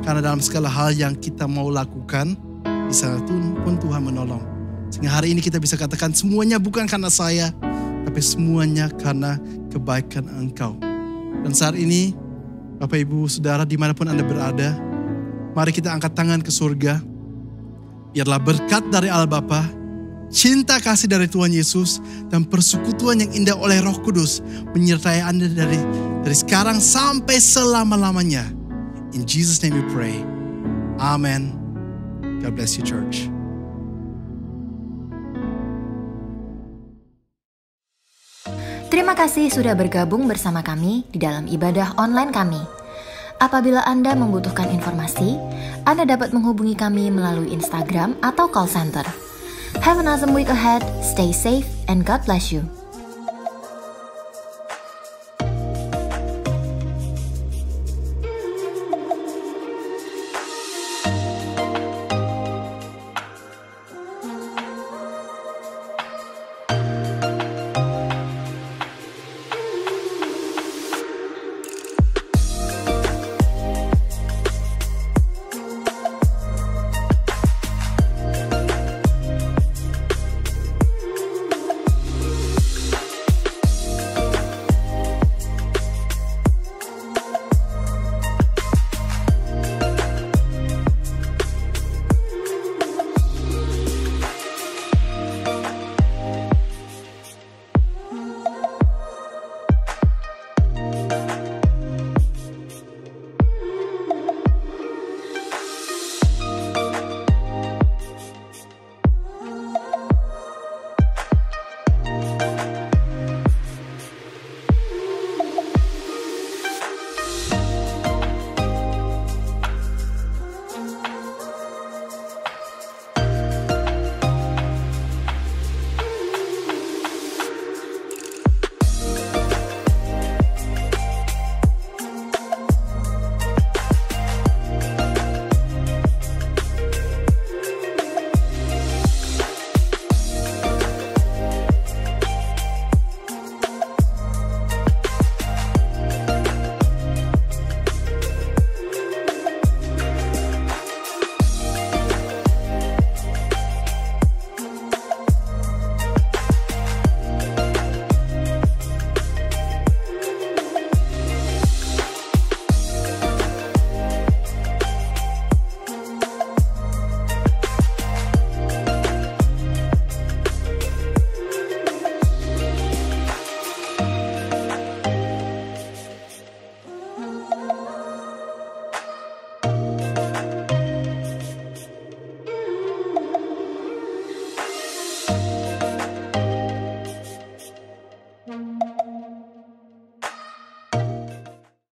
Karena dalam segala hal yang kita mau lakukan, di sana pun Tuhan menolong. Sehingga hari ini kita bisa katakan semuanya bukan karena saya, tapi semuanya karena kebaikan Engkau. Dan saat ini, Bapak Ibu Saudara dimanapun Anda berada, mari kita angkat tangan ke surga. Biarlah berkat dari Allah Bapa, cinta kasih dari Tuhan Yesus, dan persekutuan yang indah oleh Roh Kudus menyertai Anda dari sekarang sampai selama-lamanya. In Jesus' name we pray. Amen. God bless you, church. Terima kasih sudah bergabung bersama kami di dalam ibadah online kami. Apabila Anda membutuhkan informasi, Anda dapat menghubungi kami melalui Instagram atau call center. Have an awesome week ahead, stay safe, and God bless you.